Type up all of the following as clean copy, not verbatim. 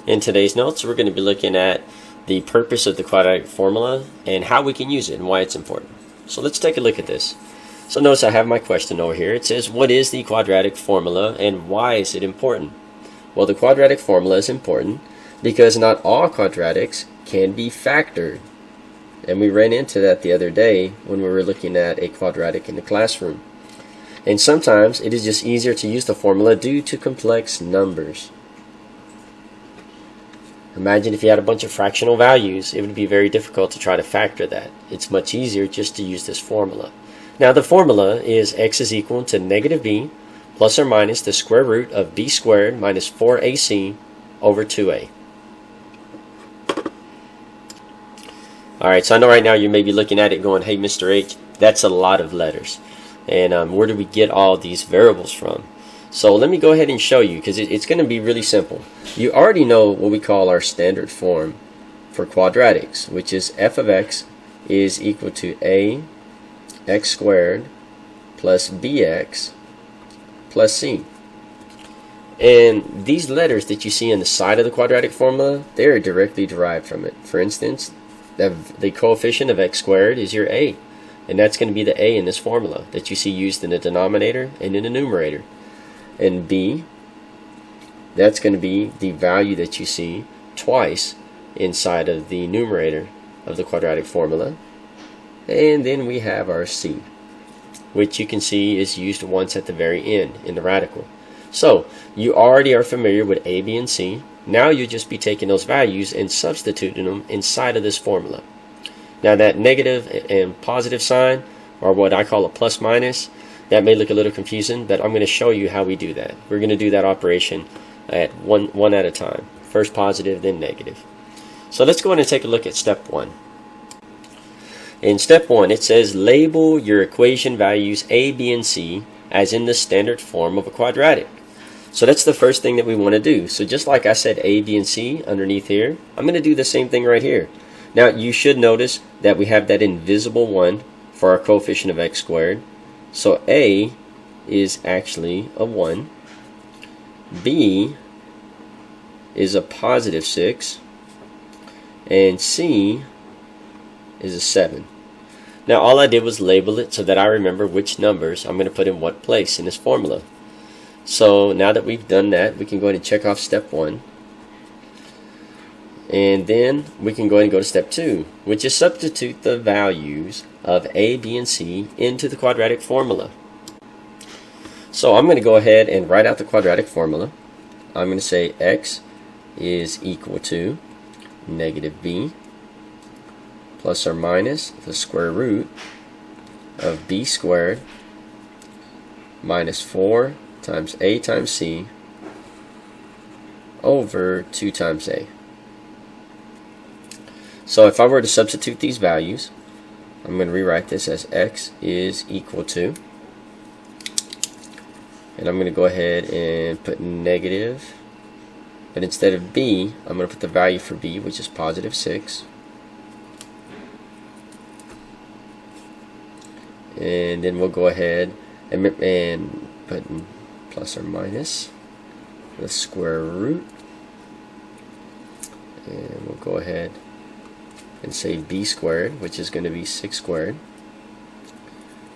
In today's notes, we're going to be looking at the purpose of the quadratic formula and how we can use it and why it's important. So let's take a look at this. So notice I have my question over here. It says, what is the quadratic formula and why is it important? Well, the quadratic formula is important because not all quadratics can be factored. And we ran into that the other day when we were looking at a quadratic in the classroom. And sometimes it is just easier to use the formula due to complex numbers. Imagine if you had a bunch of fractional values, it would be very difficult to try to factor that. It's much easier just to use this formula. Now the formula is x is equal to negative b plus or minus the square root of b squared minus 4ac over 2a. Alright, so I know right now you may be looking at it going, hey Mr. H, that's a lot of letters. And where do we get all these variables from? So let me go ahead and show you, because it's going to be really simple. You already know what we call our standard form for quadratics, which is f of x is equal to a x squared plus bx plus c. And these letters that you see on the side of the quadratic formula, they are directly derived from it. For instance, the coefficient of x squared is your a, and that's going to be the a in this formula that you see used in the denominator and in the numerator. And b, that's going to be the value that you see twice inside of the numerator of the quadratic formula. And then we have our c, which you can see is used once at the very end in the radical. So you already are familiar with a, b, and c. Now you'll just be taking those values and substituting them inside of this formula. Now that negative and positive sign, or what I call a plus minus, that may look a little confusing, but I'm going to show you how we do that. We're going to do that operation at one at a time. First positive, then negative. So let's go ahead and take a look at step 1. In step 1, it says label your equation values a, b, and c as in the standard form of a quadratic. So that's the first thing that we want to do. So just like I said a, b, and c underneath here, I'm going to do the same thing right here. Now you should notice that we have that invisible 1 for our coefficient of x squared. So a is actually a 1, b is a positive 6, and c is a 7. Now all I did was label it so that I remember which numbers I'm going to put in what place in this formula. So now that we've done that, we can go ahead and check off step 1. And then we can go ahead and go to step 2, which is substitute the values of a, b, and c into the quadratic formula. So I'm going to go ahead and write out the quadratic formula. I'm going to say x is equal to negative b plus or minus the square root of b squared minus 4 times a times c over 2 times a. So if I were to substitute these values, I'm going to rewrite this as x is equal to, and I'm going to go ahead and put negative, but instead of b, I'm going to put the value for b, which is positive 6. And then we'll go ahead and put in plus or minus the square root, and we'll go ahead and say b squared, which is going to be 6 squared,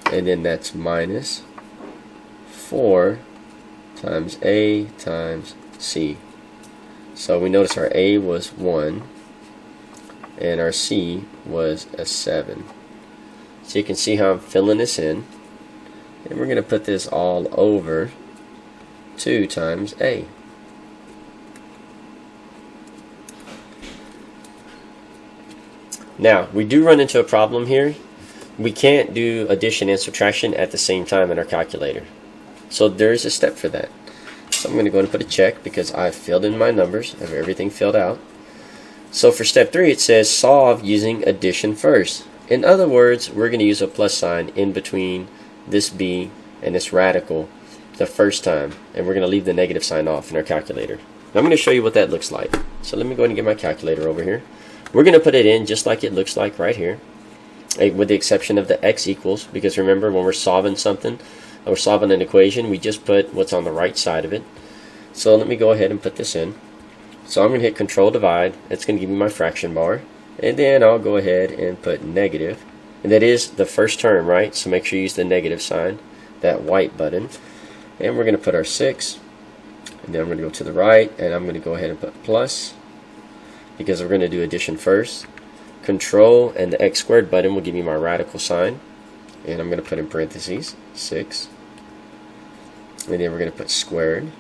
and then that's minus 4 times a times c. So we notice our a was 1 and our c was a 7. So you can see how I'm filling this in, and we're going to put this all over 2 times a. Now, we do run into a problem here. We can't do addition and subtraction at the same time in our calculator. So there is a step for that. So I'm going to go and put a check because I've filled in my numbers. I have everything filled out. So for step 3, it says solve using addition first. In other words, we're going to use a plus sign in between this b and this radical the first time. And we're going to leave the negative sign off in our calculator. Now I'm going to show you what that looks like. So let me go ahead and get my calculator over here. We're going to put it in just like it looks like right here, with the exception of the x equals, because remember when we're solving something, or solving an equation, we just put what's on the right side of it. So let me go ahead and put this in. So I'm going to hit Control Divide. It's going to give me my fraction bar. And then I'll go ahead and put negative. And that is the first term, right? So make sure you use the negative sign, that white button. And we're going to put our 6. And then I'm going to go to the right, and I'm going to go ahead and put plus, because we're going to do addition first. Control and the x squared button will give me my radical sign. And I'm going to put in parentheses 6. And then we're going to put squared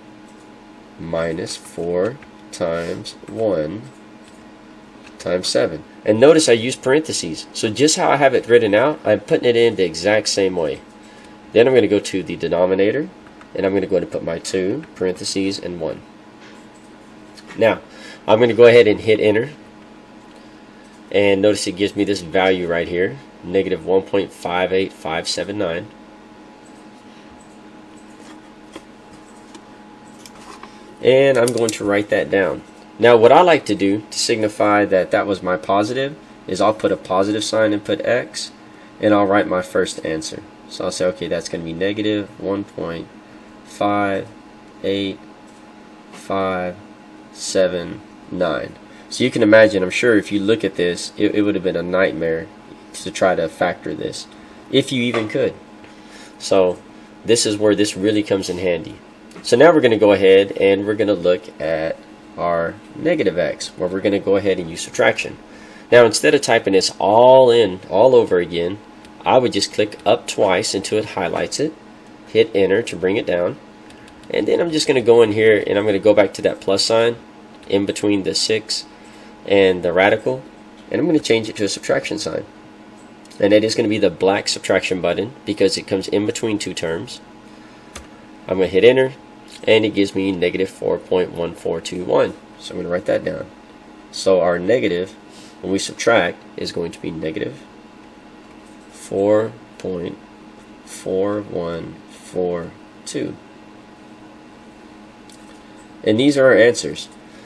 minus 4 times 1 times 7. And notice I use parentheses. So just how I have it written out, I'm putting it in the exact same way. Then I'm going to go to the denominator, and I'm going to go ahead and put my 2, parentheses, and 1. Now, I'm going to go ahead and hit enter. And notice it gives me this value right here, negative 1.58579. And I'm going to write that down. Now what I like to do to signify that that was my positive is I'll put a positive sign and put X, and I'll write my first answer. So I'll say, okay, that's going to be negative 1.58579. So you can imagine, I'm sure if you look at this, it would have been a nightmare to try to factor this, if you even could. So this is where this really comes in handy. So now we're going to go ahead and we're going to look at our negative x, where we're going to go ahead and use subtraction. Now instead of typing this all over again, I would just click up twice until it highlights it, hit enter to bring it down, and then I'm just going to go in here and I'm going to go back to that plus sign in between the 6 and the radical, and I'm going to change it to a subtraction sign. And it is going to be the black subtraction button because it comes in between two terms. I'm going to hit enter, and it gives me negative 4.1421. So I'm going to write that down. So our negative, when we subtract, is going to be negative 4.4142. And these are our answers.